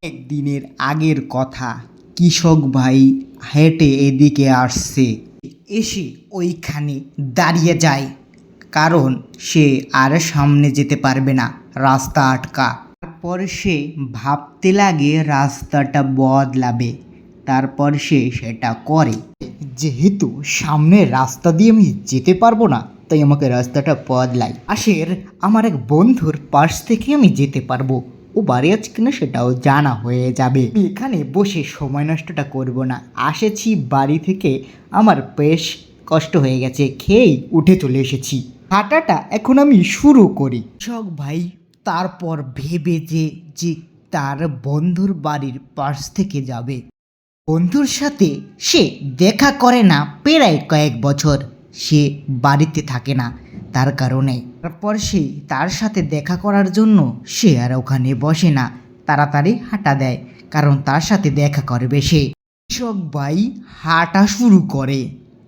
একদিনের আগের কথা। কৃষক ভাই হেঁটে এদিকে আসছে, এসে ওইখানে দাঁড়িয়ে যায়, কারণ সে আর সামনে যেতে পারবে না, রাস্তা আটকা। তারপর সে ভাবতে লাগে রাস্তাটা বদলাবে। তারপর সে সেটা করে। যেহেতু সামনের রাস্তা দিয়ে আমি যেতে পারবো না, তাই আমাকে রাস্তাটা বদলাই। আসের আমার এক বন্ধুর পাশ থেকে আমি যেতে পারবো। ও বাড়ি আছে কিনা সেটাও জানা হয়ে যাবে। আমি এখানে বসে সময় নষ্টটা করব না। আসেছি বাড়ি থেকে, আমার বেশ কষ্ট হয়ে গেছে, খেয়েই উঠে চলে এসেছি। হাঁটাটা এখন আমি শুরু করি। কৃষক ভাই তারপর ভেবে যে তার বন্ধুর বাড়ির পাশ থেকে যাবে। বন্ধুর সাথে সে দেখা করে না প্রায় কয়েক বছর। সে বাড়িতে থাকে না, তার কারণে। তারপর সে তার সাথে দেখা করার জন্য সে আর ওখানে বসে না, তাড়াতাড়ি হাঁটা দেয়, কারণ তার সাথে দেখা করবে সে। কৃষক ভাই হাঁটা শুরু করে।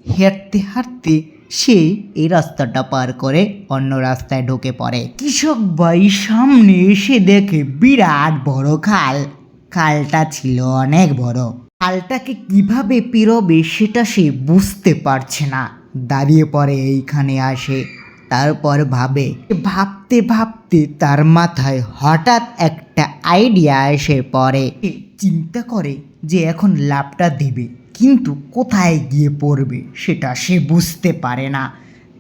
হাঁটতে হাঁটতে সে এই রাস্তাটা পার করে অন্য রাস্তায় ঢুকে পড়ে। কৃষক ভাই সামনে এসে দেখে বিরাট বড় খাল। খালটা ছিল অনেক বড়। খালটাকে কিভাবে পেরোবে সেটা সে বুঝতে পারছে না। দাঁড়িয়ে পড়ে এইখানে আসে। তারপর ভাবতে ভাবতে তার মাথায় হঠাৎ একটা আইডিয়া এসে পড়ে। সে চিন্তা করে যে এখন লাফটা দেবে, কিন্তু কোথায় গিয়ে পড়বে সেটা সে বুঝতে পারে না।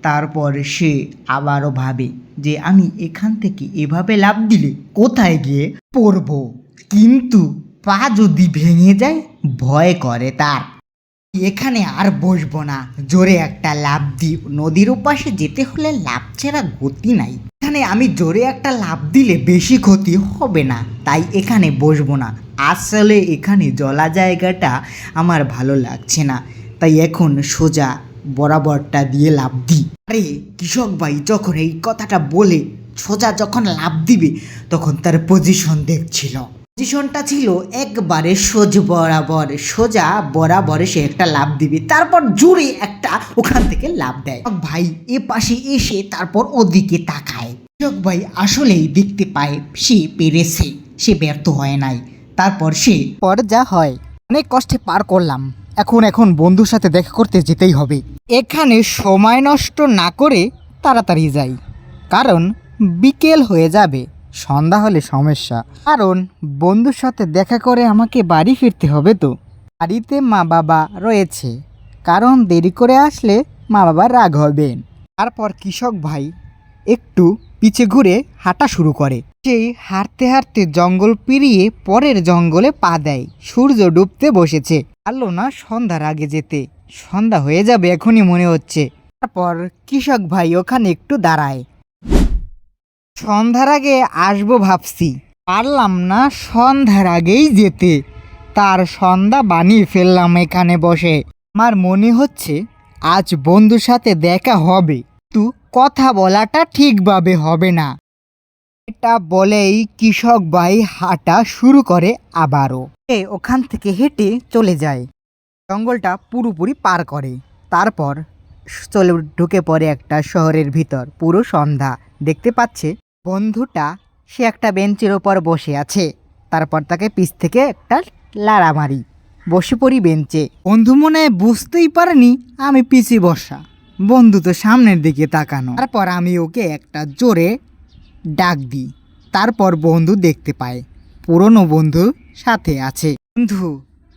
তারপর সে আবারও ভাবে যে আমি এখান থেকে এভাবে লাফ দিলে কোথায় গিয়ে পড়ব, কিন্তু পা যদি ভেঙে যায় ভয় করে তার। এখানে আর বসবো না, জোরে একটা লাফ দিই। নদীর ওপাশে যেতে হলে লাফ ছাড়া গতি নাই। এখানে আমি জোরে একটা লাফ দিলে বেশি ক্ষতি হবে না, তাই এখানে বসবো না। আসলে এখানে জলা জায়গাটা আমার ভালো লাগছে না, তাই এখন সোজা বরাবরটা দিয়ে লাফ দিই। আরে কৃষক ভাই যখন এই কথাটা বলে সোজা যখন লাফ দিবে, তখন তার পজিশন দেখছিল। পজিশনটা ছিল একবারে সোজা বরাবরে সে একটা লাফ দিবে, তারপর জোরে একটা ওখান থেকে লাফ দেয়। ভাই এ পাশে এসে তারপর ওদিকে তাকায়। কৃষক ভাই আসলেই দেখতে পায় সে পেরেছে, সে ব্যর্থ হয় নাই। তারপর সে যা হয় অনেক কষ্টে পার করলাম, এখন বন্ধুর সাথে দেখা করতে যেতেই হবে। এখানে সময় নষ্ট না করে তাড়াতাড়ি যাই, কারণ বিকেল হয়ে যাবে, সন্ধ্যা হলে সমস্যা। কারণ বন্ধুর সাথে দেখা করে আমাকে বাড়ি ফিরতে হবে। তো বাড়িতে মা বাবা রয়েছে, কারণ দেরি করে আসলে মা বাবা রাগ হবেন। তারপর কৃষক ভাই একটু পিছে ঘুরে হাঁটা শুরু করে। সেই হাঁটতে হাঁটতে জঙ্গল পেরিয়ে পরের জঙ্গলে পা দেয়। সূর্য ডুবতে বসেছে, পারলো না সন্ধ্যার আগে যেতে, সন্ধ্যা হয়ে যাবে এখনই মনে হচ্ছে। তারপর কৃষক ভাই ওখানে একটু দাঁড়ায়। সন্ধ্যার আগে আসবো ভাবছি, পারলাম না সন্ধ্যার আগেই যেতে, তার সন্ধ্যা বানিয়ে ফেললাম এখানে বসে। আমার মনে হচ্ছে আজ বন্ধুর সাথে দেখা হবে, কিন্তু কথা বলাটা ঠিকভাবে হবে না। এটা বলেই কৃষক ভাই হাঁটা শুরু করে আবারও। ওখান থেকে হেঁটে চলে যায়, জঙ্গলটা পুরোপুরি পার করে। তারপর চলে ঢুকে পড়ে একটা শহরের ভিতর। পুরো সন্ধ্যা, দেখতে পাচ্ছে বন্ধুটা সে একটা বেঞ্চের ওপর বসে আছে। তারপর তাকে পিছ থেকে একটা লাড়া মারি, বসে পড়ি বেঞ্চে। বন্ধু মনে বুঝতেই পারেনি আমি পিছিয়ে বসা, বন্ধু তো সামনের দিকে তাকানো। তারপর আমি ওকে একটা জোরে ডাক দিই। তারপর বন্ধু দেখতে পায় পুরনো বন্ধু সাথে আছে। বন্ধু,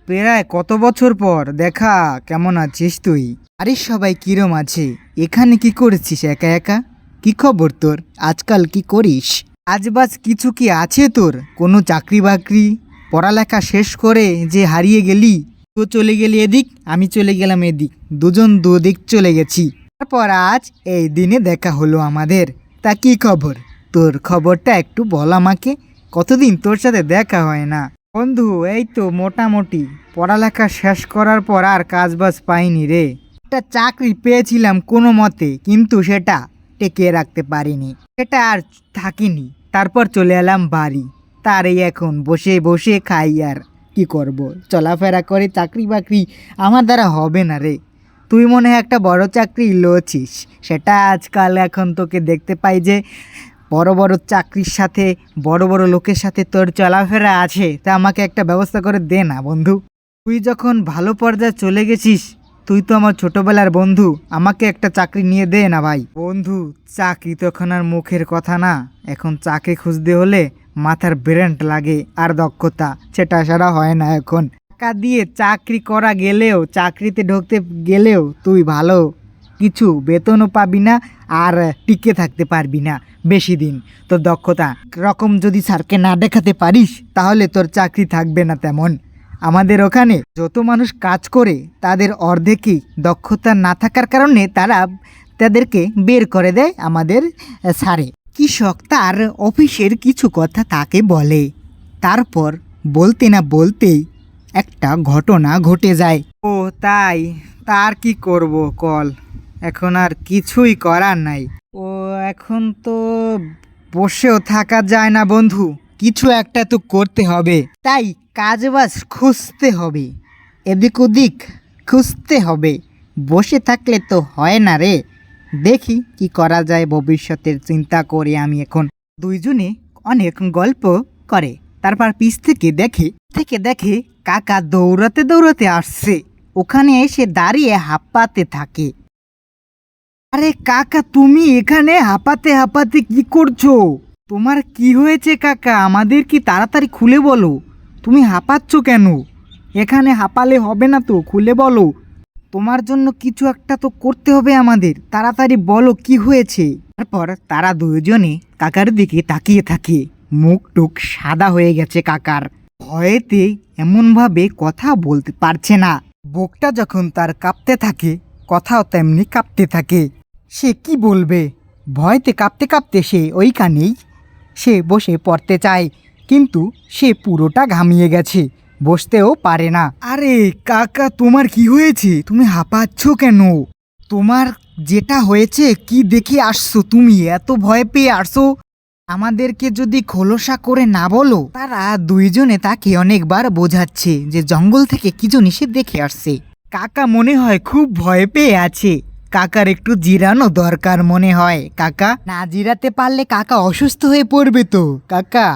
প্রায় কত বছর পর দেখা, কেমন আছিস তুই? আরে সবাই কিরম আছে? এখানে কি করেছিস একা একা? কি খবর তোর? আজকাল কি করিস? আজবাজ কিছু কি আছে তোর? কোনো চাকরি বাকরি? পড়ালেখা শেষ করে যে হারিয়ে গেলি? তো চলে গেলি এদিক, আমি চলে গেলাম এদিক, দুজন দুদিক চলে গেছি। তারপর আজ এই দিনে দেখা হলো আমাদের। তা কি খবর? তোর খবরটা একটু বল আমাকে, কতদিন তোর সাথে দেখা হয় না। বন্ধু এই তো মোটামুটি, পড়ালেখা শেষ করার পর আর কাজবাজ পাইনি রে। একটা চাকরি পেয়েছিলাম কোনো মতে, কিন্তু সেটা টেকিয়ে রাখতে পারিনি, সেটা আর থাকিনি। তারপর চলে এলাম বাড়ি। তার এই এখন বসে বসে খাই, আর কি করব, চলাফেরা করে। চাকরি বাকরি আমার দ্বারা হবে না রে। তুই মনে হয় একটা বড় চাকরি লছিস, সেটা আজকাল এখন তোকে দেখতে পাই যে বড় বড় চাকরির সাথে বড় বড় লোকের সাথে তোর চলাফেরা আছে, তা আমাকে একটা ব্যবস্থা করে দে না বন্ধু। তুই যখন ভালো পর্যায়ে চলে গেছিস, তুই তো আমার ছোটবেলার বন্ধু, আমাকে একটা চাকরি নিয়ে দে না ভাই। বন্ধু, চাকরি তো এখন আর মুখের কথা না, এখন চাকরি খুঁজতে হলে মাথার ব্রেন লাগে আর দক্ষতা, সেটা সারা হয় না এখন। টাকা দিয়ে চাকরি করা গেলেও, চাকরিতে ঢুকতে গেলেও তুই ভালো কিছু বেতনও পাবি না আর টিকে থাকতে পারবি না বেশি দিন। তোর দক্ষতা রকম যদি স্যারকে না দেখাতে পারিস তাহলে তোর চাকরি থাকবে না তেমন। আমাদের ওখানে যত মানুষ কাজ করে তাদের অর্ধেকই দক্ষতা না থাকার কারণে তাদেরকে বের করে দেয় আমাদের স্যারে। কৃষক তার অফিসের কিছু কথা তাকে বলে, তারপর বলতে না বলতেই একটা ঘটনা ঘটে যায়। ও তাই, তার কি করব কল, এখন আর কিছুই করার নাই। ও এখন তো বসেও থাকা যায় না বন্ধু, কিছু একটা তো করতে হবে, তাই কাজবাজ খুঁজতে হবে, এদিক ওদিক খুঁজতে হবে, বসে থাকলে তো হয় না রে। দেখি কি করা যায়, ভবিষ্যতের চিন্তা করে আমি এখন। দুইজনে অনেক গল্প করে, তারপর পিছ থেকে দেখে কাকা দৌড়াতে দৌড়াতে আসছে, ওখানে এসে দাঁড়িয়ে হাঁপাতে থাকে। আরে কাকা, তুমি এখানে হাঁপাতে হাঁপাতে কি করছো? তোমার কি হয়েছে কাকা? আমাদের কি তাড়াতাড়ি খুলে বলো, তুমি হাঁপাচ্ছ কেন? এখানে হাঁপালে হবে না তো, খুলে বলো। তোমার জন্য কিছু একটা তো করতে হবে আমাদের, তাড়াতাড়ি বলো কি হয়েছে। তারপর তারা দুজনে কাকার দিকে তাকিয়ে থাকে, মুখ টুক সাদা হয়ে গেছে কাকার, ভয়েতে এমনভাবে কথা বলতে পারছে না। বুকটা যখন তার কাঁপতে থাকে, কথাও তেমনি কাঁপতে থাকে। সে কি বলবে, ভয়তে কাঁপতে কাঁপতে সে বসে পড়তে চায়, কিন্তু সে পুরোটা ঘামিয়ে গেছে, বসতেও পারে না। আরে কাকা, তোমার কি হয়েছে? তুমি হাঁপাচ্ছ কেন? তোমার যেটা হয়েছে কি দেখে আসছো? তুমি এত ভয় পেয়ে আসছো, আমাদেরকে যদি খোলসা করে না বলো। তারা দুইজনে তাকে অনেকবার বোঝাচ্ছে যে জঙ্গল থেকে কি জিনিস দেখে আসছে। কাকা মনে হয় খুব ভয় পেয়ে আছে, কাকার একটু জিরানো দরকার মনে হয়। কাকা না জিরাতে পারলে কাকা অসুস্থ হয়ে পড়বে তো। কাকা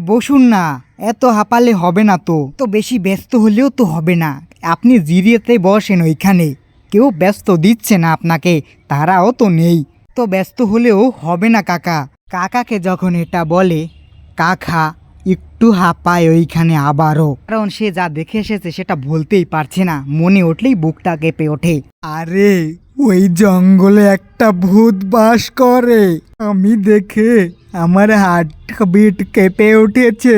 বসুন না, এত হাঁপালে হবে না তো, তো বেশি ব্যস্ত হলেও তো হবে না, আপনি জিরিয়েতে বসেন ওইখানে, কেউ ব্যস্ত দিচ্ছে না আপনাকে, তারাও তো নেই, তো ব্যস্ত হলেও হবে না কাকা। কাকাকে যখন এটা বলে, কাকা একটু হাঁপায় ওইখানে আবারও, কারণ সে যা দেখে এসেছে সেটা বলতেই পারছে না, মনে উঠলেই বুকটা কেঁপে ওঠে। আরে ওই জঙ্গলে একটা ভূত বাস করে, আমি দেখে আমার হার্ট বিট কেঁপে উঠেছে,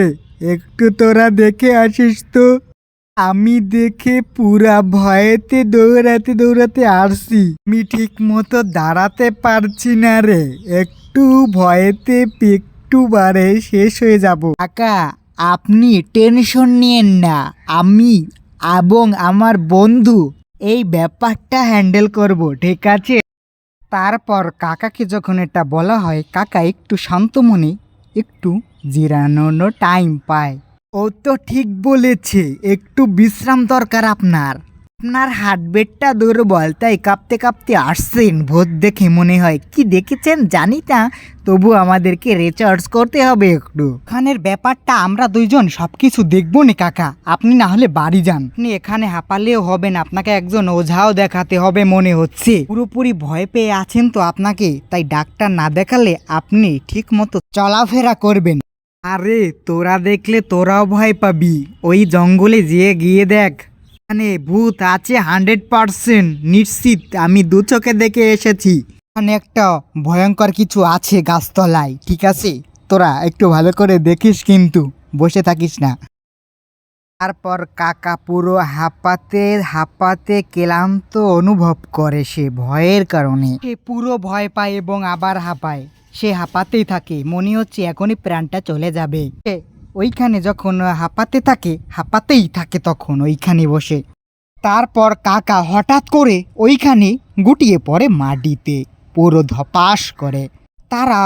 একটু তোরা দেখে আসিস তো। আমি দেখে পুরা ভয়েতে দৌড়াতে দৌড়াতে আসছি, আমি ঠিক মতো দাঁড়াতে পারছি না রে, একটু ভয়েতে একটু বারে শেষ হয়ে যাব। কাকা আপনি টেনশন নিয়েন না, আমি এবং আমার বন্ধু এই ব্যাপারটা হ্যান্ডেল করব, ঠিক আছে? তারপর কাকাকে যখন এটা বলা হয়, কাকা একটু শান্ত মনে একটু জিরানোর টাইম পায়। ও তো ঠিক বলেছে, একটু বিশ্রাম দরকার আপনার হার্টবিটটা দুর্বল, তাই কাঁপতে কাঁপতে আসছেন, ভূত দেখে মনে হয়। কি দেখেছেন জানি না, তবু আমাদেরকে রিচার্জ করতে হবে একটু। এখানের ব্যাপারটা আমরা দুইজন সবকিছু দেখবো না কাকা, আপনি না হলে বাড়ি যান, আপনি এখানে হাঁপালেও হবে না, আপনাকে একজন ওঝাও দেখাতে হবে মনে হচ্ছে, পুরোপুরি ভয় পেয়ে আছেন তো আপনাকে, তাই ডাক্তার না দেখালে আপনি ঠিক মতো চলাফেরা করবেন। আরে তোরা দেখলে তোরাও ভয় পাবি, ওই জঙ্গলে গিয়ে দেখ, এখানে ভূত আছে 100% নিশ্চিত, আমি দু চোখে দেখে এসেছি, এখানে একটা ভয়ঙ্কর কিছু আছে গাছতলায়, ঠিক আছে? তোরা একটু ভালো করে দেখিস, কিন্তু বসে থাকিস না। তারপর কাকা পুরো হাঁপাতে হাঁপাতে ক্লান্ত অনুভব করে, সে ভয়ের কারণে সে পুরো ভয় পায় এবং আবার হাঁপায়, সে হাঁপাতেই থাকে, মনে হচ্ছে এখনই প্রাণটা চলে যাবে। ওইখানে যখন হাঁপাতেই থাকে তখন ওইখানে বসে। তারপর কাকা হঠাৎ করে ওইখানে গুটিয়ে পড়ে মাটিতে, পুরো ধপাস করে, তারা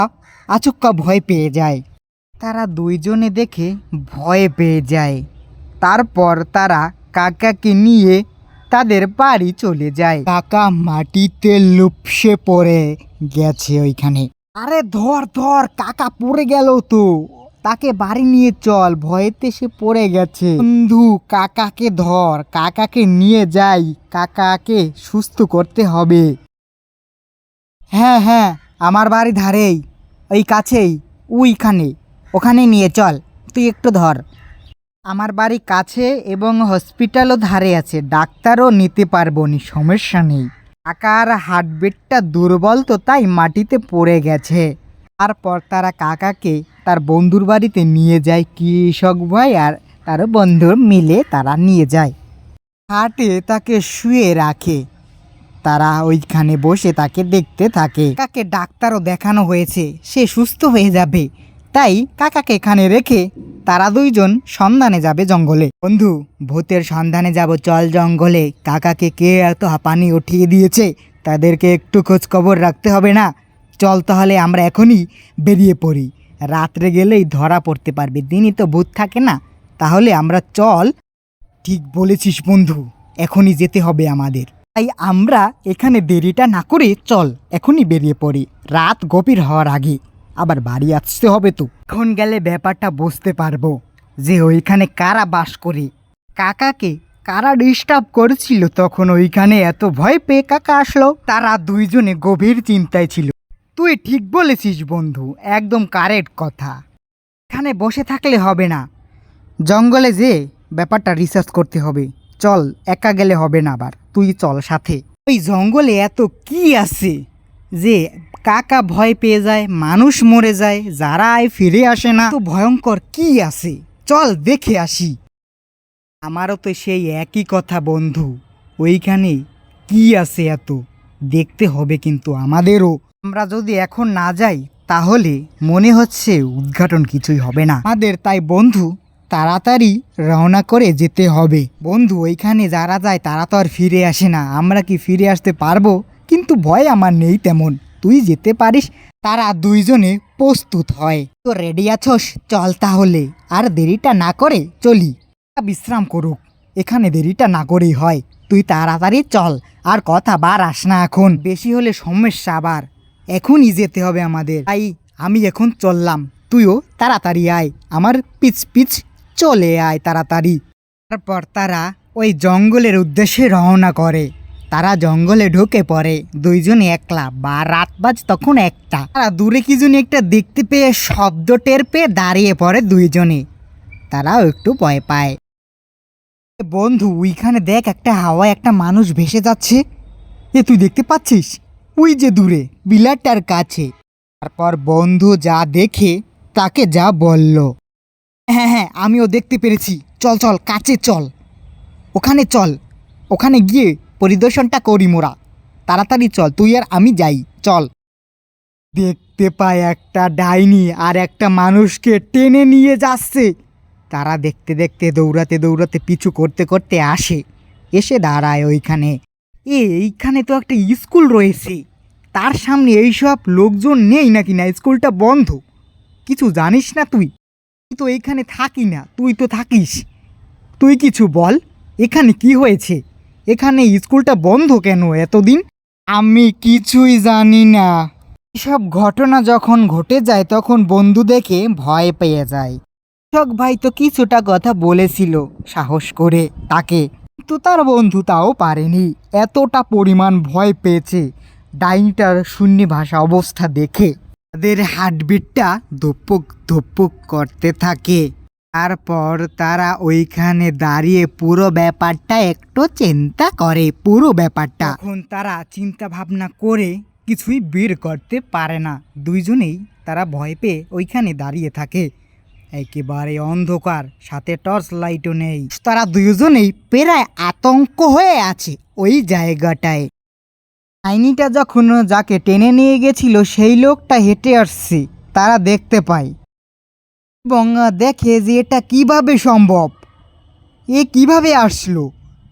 আচমকা ভয় পেয়ে যায়, তারা দুইজনে দেখে ভয় পেয়ে যায়। তারপর তারা কাকাকে নিয়ে তাদের বাড়ি চলে যায়। কাকা মাটিতে লুপসে পড়ে গেছে ওইখানে। আরে ধর ধর, কাকা পড়ে গেল তো, তাকে বাড়ি নিয়ে চল, ভয়েতে সে পড়ে গেছে। বন্ধু কাকাকে ধর, কাকাকে নিয়ে যাই, কাকাকে সুস্থ করতে হবে। হ্যাঁ হ্যাঁ, আমার বাড়ি ধারেই, ওই কাছেই, ওইখানে, ওখানে নিয়ে চল, তুই একটু ধর। আমার বাড়ি কাছে এবং হসপিটালও ধারে আছে, ডাক্তারও নিতে পারবো নি, সমস্যা নেই। কাকার হার্টবিটটা দুর্বল তো, তাই মাটিতে পড়ে গেছে। তারপর তারা কাকাকে তার বন্ধুর বাড়িতে নিয়ে যায়, কৃষক ভাই আর তার বন্ধু মিলে তারা নিয়ে যায়। খাটে তাকে শুয়ে রাখে, তারা ওইখানে বসে তাকে দেখতে থাকে। কাকাকে ডাক্তারও দেখানো হয়েছে, সে সুস্থ হয়ে যাবে, তাই কাকাকে এখানে রেখে তারা দুইজন সন্ধানে যাবে জঙ্গলে। বন্ধু, ভূতের সন্ধানে যাব, চল জঙ্গলে। কাকাকে কে এত হাঁপানি উঠিয়ে দিয়েছে, তাদেরকে একটু খোঁজ খবর রাখতে হবে না? চল তাহলে আমরা এখনই বেরিয়ে পড়ি, রাত্রে গেলেই ধরা পড়তে পারবে, দিনই তো ভূত থাকে না। তাহলে আমরা চল। ঠিক বলেছিস বন্ধু, এখনই যেতে হবে আমাদের, তাই আমরা এখানে দেরিটা না করে চল এখনই বেরিয়ে পড়ি, রাত গভীর হওয়ার আগে। আবার বাড়ি আসতে হবে তো, এখন গেলে ব্যাপারটা বুঝতে পারবো যে ওইখানে কারা বাস করে। কাকাকে কারা ডিস্টার্ব করেছিল তখন ওইখানে, এত ভয় পেয়ে কাকা আসলো। তারা দুইজনে গভীর চিন্তায় ছিল। তুই ঠিক বলেছিস বন্ধু, একদম কারেক্ট কথা। এখানে বসে থাকলে হবে না, জঙ্গলে যে ব্যাপারটা রিসার্চ করতে হবে। চল, একা গেলে হবে না, আবার তুই চল সাথে। ওই জঙ্গলে এত কি আছে যে কাকা ভয় পেয়ে যায়, মানুষ মরে যায়, যারা ফিরে আসে না, তো ভয়ঙ্কর কি আছে, চল দেখে আসি। আমারও তো সেই একই কথা বন্ধু, ওইখানে কি আছে এত, দেখতে হবে কিন্তু আমাদেরও। আমরা যদি এখন না যাই তাহলে মনে হচ্ছে উদ্ঘাটন কিছুই হবে না আমাদের, তাই বন্ধু তাড়াতাড়ি রওনা করে যেতে হবে। বন্ধু, ওইখানে যারা যায় তারা তো আর ফিরে আসে না, আমরা কি ফিরে আসতে পারবো? কিন্তু ভয় আমার নেই তেমন, তুই যেতে পারিস। তারা দুইজনে প্রস্তুত হয়। তো রেডি আছোস? চল তাহলে, আর দেরিটা না করে চলি। বিশ্রাম করুক, এখানে দেরিটা না করেই হয়, তুই তাড়াতাড়ি চল, আর কথা বাড়াস না, এখন বেশি হলে সমস্যা আবার। এখনই যেতে হবে আমাদের, তাই আমি এখন চললাম, তুইও তাড়াতাড়ি আয়, আমার পিছ পিছ চলে আয় তাড়াতাড়ি। তারপর তারা ওই জঙ্গলের উদ্দেশ্যে রওনা করে। তারা জঙ্গলে ঢুকে পড়ে, দুইজনে একলা, বা রাত বাজ তখন একটা। তারা দূরে কি জন্য একটা দেখতে পেয়ে শব্দ টের পেয়ে দাঁড়িয়ে পড়ে দুইজনে। তারাও একটু ভয় পায়। বন্ধু, ওইখানে দেখ, একটা হাওয়ায় একটা মানুষ ভেসে যাচ্ছে। এ তুই দেখতে পাচ্ছিস? ওই যে দূরে বিলারটার কাছে। তারপর বন্ধু যা দেখে তাকে যা বলল। হ্যাঁ হ্যাঁ, আমিও দেখতে পেরেছি, চল চল কাছে চল, ওখানে চল, ওখানে গিয়ে পরিদর্শনটা করি মোরা, তাড়াতাড়ি চল, তুই আর আমি যাই, চল। দেখতে পায় একটা ডাইনি আর একটা মানুষকে টেনে নিয়ে যাচ্ছে। তারা দেখতে দেখতে দৌড়াতে দৌড়াতে পিছু করতে করতে আসে, এসে দাঁড়ায় ওইখানে। এইখানে তো একটা স্কুল রয়েছে, তার সামনে এইসব লোকজন নেই নাকি? না, স্কুলটা বন্ধ, কিছু জানিস না তুই? তুই তো এইখানে থাকি না, তুই তো থাকিস, তুই কিছু বল, এখানে কি হয়েছে? এখানে স্কুলটা বন্ধ কেন এতদিন? আমি কিছুই জানি না। এসব ঘটনা যখন ঘটে যায় তখন বন্ধু দেখে ভয় পেয়ে যায়। কৃষক ভাই তো কিছুটা কথা বলেছিল সাহস করে তাকে, কিন্তু তার বন্ধু তাও পারেনি, এতটা পরিমাণ ভয় পেয়েছে ডাইনিটার শূন্য ভাষা অবস্থা দেখে। তাদের হার্টবিটটা ধুপুক ধুপুক করতে থাকে। তারপর তারা ওইখানে দাঁড়িয়ে পুরো ব্যাপারটা একটু চিন্তা করে, পুরো ব্যাপারটা। তখন তারা চিন্তা ভাবনা করে কিছুই বের করতে পারে না, দুইজনেই তারা ভয় পেয়ে ওইখানে দাঁড়িয়ে থাকে। একেবারে অন্ধকার, সাথে টর্চ লাইটও নেই, তারা দুজনেই প্রায় আতঙ্ক হয়ে আছে ওই জায়গাটায়। ডাইনিটা যখন যাকে টেনে নিয়ে গেছিল সেই লোকটা হেঁটে আসছে, তারা দেখতে পায় এবং দেখে যে এটা কিভাবে সম্ভব, এ কিভাবে আসলো,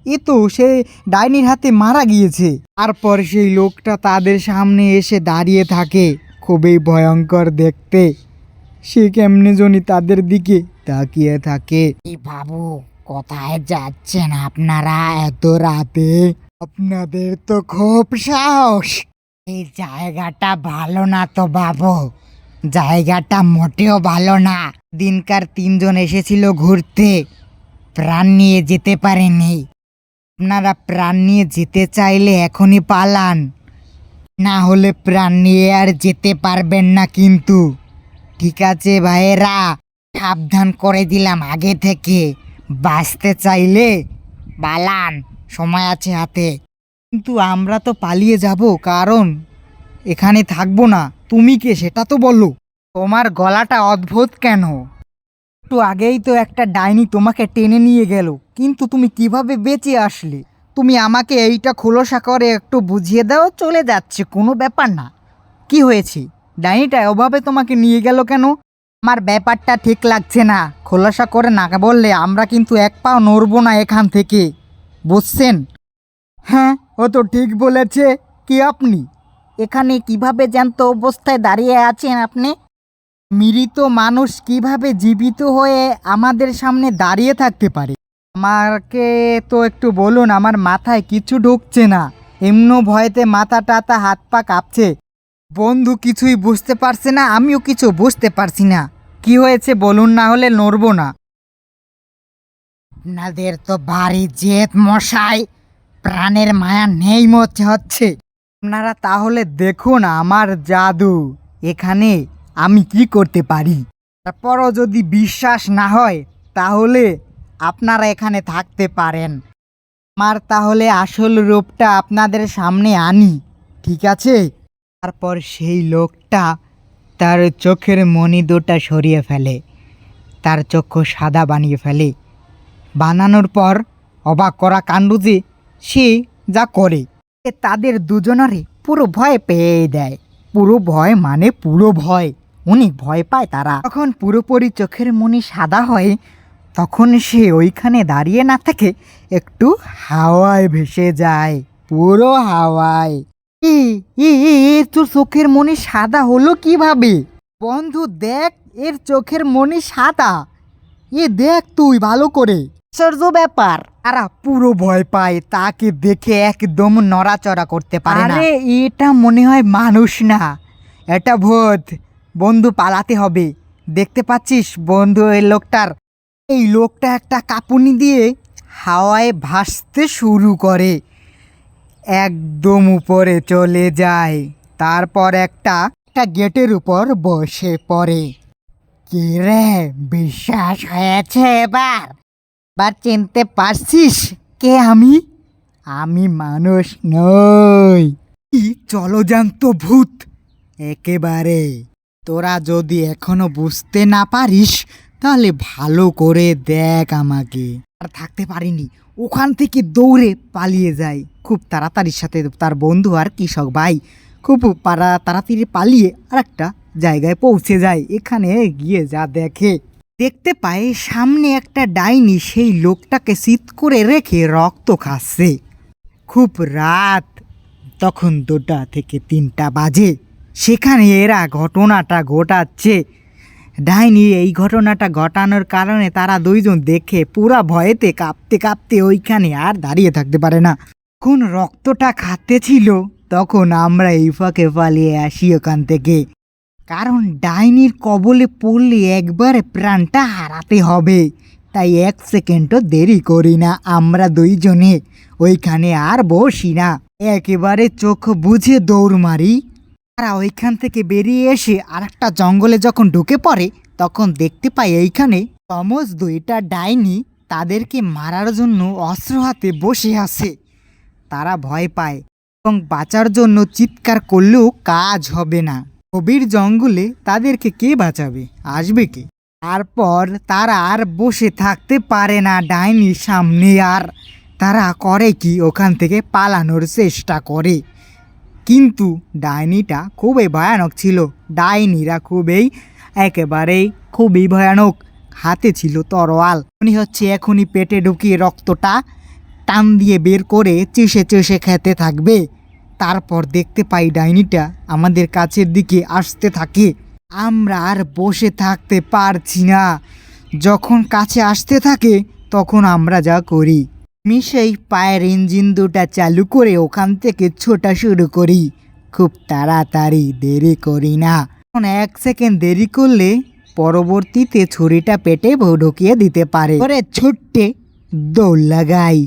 এ তো সে ডাইনির হাতে মারা গিয়েছে। তারপর সেই লোকটা তাদের সামনে এসে দাঁড়িয়ে থাকে, খুবই ভয়ঙ্কর দেখতে। সে কেমনে জনি তাদের দিকে তাকিয়ে থাকে। এই বাবু, কোথায় যাচ্ছেন আপনারা এত রাতে? আপনাদের তো খুব সাহস, এই জায়গাটা ভালো না তো বাবু, জায়গাটা মোটেও ভালো না। দিনকার 3জন এসেছিল ঘুরতে, প্রাণ নিয়ে যেতে পারেনি। আপনারা প্রাণ নিয়ে যেতে চাইলে এখনই পালান, না হলে প্রাণ নিয়ে আর যেতে পারবেন না কিন্তু। ঠিক আছে ভাইয়েরা, সাবধান করে দিলাম আগে থেকে। বাঁচতে চাইলে পালান, সময় আছে হাতে। কিন্তু আমরা তো পালিয়ে যাব, কারণ এখানে থাকবো না। তুমি কে সেটা তো বলো। তোমার গলাটা অদ্ভুত কেন? একটু আগেই তো একটা ডাইনি তোমাকে টেনে নিয়ে গেল, কিন্তু তুমি কিভাবে বেঁচে আসলে? তুমি আমাকে এইটা খোলসা করে একটু বুঝিয়ে দাও। চলে যাচ্ছে, কোনো ব্যাপার না। কি হয়েছে? ডাইনিটা ওভাবে তোমাকে নিয়ে গেল কেন? আমার ব্যাপারটা ঠিক লাগছে না। খোলসা করে না বললে আমরা কিন্তু এক পাও নড়বো না এখান থেকে, বুঝছেন? হ্যাঁ, ও তো ঠিক বলেছে। কি আপনি এখানে কিভাবে জ্যান্ত অবস্থায় দাঁড়িয়ে আছেন? আপনি মৃত মানুষ কিভাবে জীবিত হয়ে আমাদের সামনে দাঁড়িয়ে থাকতে পারে? আমাকে তো একটু বলুন, আমার মাথায় কিছু ঢুকছে না। এমন ভয়েতে মাথা টাথা হাত পা কাঁপছে। বন্ধু কিছুই বুঝতে পারছে না, আমিও কিছু বুঝতে পারছি না। কি হয়েছে বলুন, না হলে নড়বো না। আপনাদের তো ভারী জেদ মশাই, প্রাণের মায়া নেই মনে হচ্ছে। আপনারা তাহলে দেখুন আমার জাদু, এখানে আমি কি করতে পারি। তারপরও যদি বিশ্বাস না হয় তাহলে আপনারা এখানে থাকতে পারেন। আমার তাহলে আসল রূপটা আপনাদের সামনে আনি, ঠিক আছে? তারপর সেই লোকটা তার চোখের মণি দুটা সরিয়ে ফেলে, তার চক্ষু সাদা বানিয়ে ফেলে। বানানোর পর অবাক করা কাণ্ড যে সে যা করে, তাদের দুজনারে পুরো ভয় পেয়ে দেয়। পুরো ভয় মানে পুরো ভয়, অনেক ভয় পায় তারা। তখন পুরোপুরি চোখের মণি সাদা হয়, তখন সে ওইখানে দাঁড়িয়ে না থেকে একটু হাওয়ায় ভেসে যায়, পুরো হাওয়ায়। এর তোর চোখের মণি সাদা হলো কিভাবে? বন্ধু দেখ, এর চোখের মণি সাদা। দেখ তুই ভালো করে। আশ্চর্য ব্যাপার। তারা পুরো ভয় পায়, তাকে দেখে একদম নড়াচড়া করতে পারে না। আরে এটা মনে হয় মানুষ না, এটা ভূত। বন্ধু পালাতে হবে। দেখতে পাচ্ছিস বন্ধু, এই লোকটা একটা কাঁপুনি দিয়ে হাওয়ায় ভাসতে শুরু করে, একদম উপরে চলে যায়। তারপর একটা গেটের উপর বসে পড়ে। কি রে, বিশ্বাস হয়েছে এবার? চিনতে পারছিস কে আমি? আমি মানুষ নই, কি জলজান্ত ভূত একেবারে। তোরা যদি এখনো বুঝতে না পারিস তাহলে ভালো করে দেখ আমাকে। আর থাকতে পারিনি, ওখান থেকে দৌড়ে পালিয়ে যায় খুব তাড়াতাড়ির সাথে। তার বন্ধু আর কৃষক ভাই খুব তাড়াতাড়ি পালিয়ে আর একটা জায়গায় পৌঁছে যায়। এখানে গিয়ে যা দেখতে পায় সামনে একটা ডাইনি সেই লোকটাকে চিৎ করে রেখে রক্ত খাচ্ছে। খুব রাত, তখন 2টা থেকে 3টা বাজে। সেখানে এরা ঘটনাটা ঘটাচ্ছে। ডাইনি এই ঘটনাটা ঘটানোর কারণে তারা দুইজন দেখে পুরা ভয়েতে কাঁপতে কাঁপতে ওইখানে আর দাঁড়িয়ে থাকতে পারে না। কোন রক্তটা খাতে ছিল, তখন আমরা এই ফাঁকে পালিয়ে আসি ওখান থেকে। কারণ ডাইনির কবলে পড়লে একবারে প্রাণটা হারাতে হবে, তাই 1 সেকেন্ডও দেরি করি না। আমরা দুইজনে ওইখানে আর বসি না, একেবারে চোখ বুঝে দৌড় মারি। তারা ওইখান থেকে বেরিয়ে এসে আর একটা জঙ্গলে যখন ঢুকে পড়ে, তখন দেখতে পাই এইখানে তমস 2টা ডাইনি তাদেরকে মারার জন্য অস্ত্র হাতে বসে আছে। তারা ভয় পায় এবং বাঁচার জন্য চিৎকার করলেও কাজ হবে না। গভীর জঙ্গলে তাদেরকে কে বাঁচাবে, আসবে কে? তারপর তারা আর বসে থাকতে পারে না ডাইনির সামনে, আর তারা করে কি, ওখান থেকে পালানোর চেষ্টা করে। কিন্তু ডাইনিটা খুবই ভয়ানক ছিল। ডাইনিরা খুবই ভয়ানক। হাতে ছিল তরোয়াল, মনে হচ্ছে এখনই পেটে ঢুকিয়ে রক্তটা টান দিয়ে বের করে চুষে চুষে খেতে থাকবে। তারপর দেখতে পাই ডাইনিটা আমাদের কাছের দিকে আসতে থাকে। আমরা আর বসে থাকতে পারছি না। যখন কাছে আসতে থাকে তখন আমরা যা করি, আমি সেই পায়ের ইঞ্জিন 2টা চালু করে ওখান থেকে ছোটা শুরু করি। খুব তাড়াতাড়ি, দেরি করি না। এখন 1 সেকেন্ড দেরি করলে পরবর্তীতে ছুরিটা পেটে ঢুকিয়ে দিতে পারে। পরে ছুট্টে দৌড় লাগাই।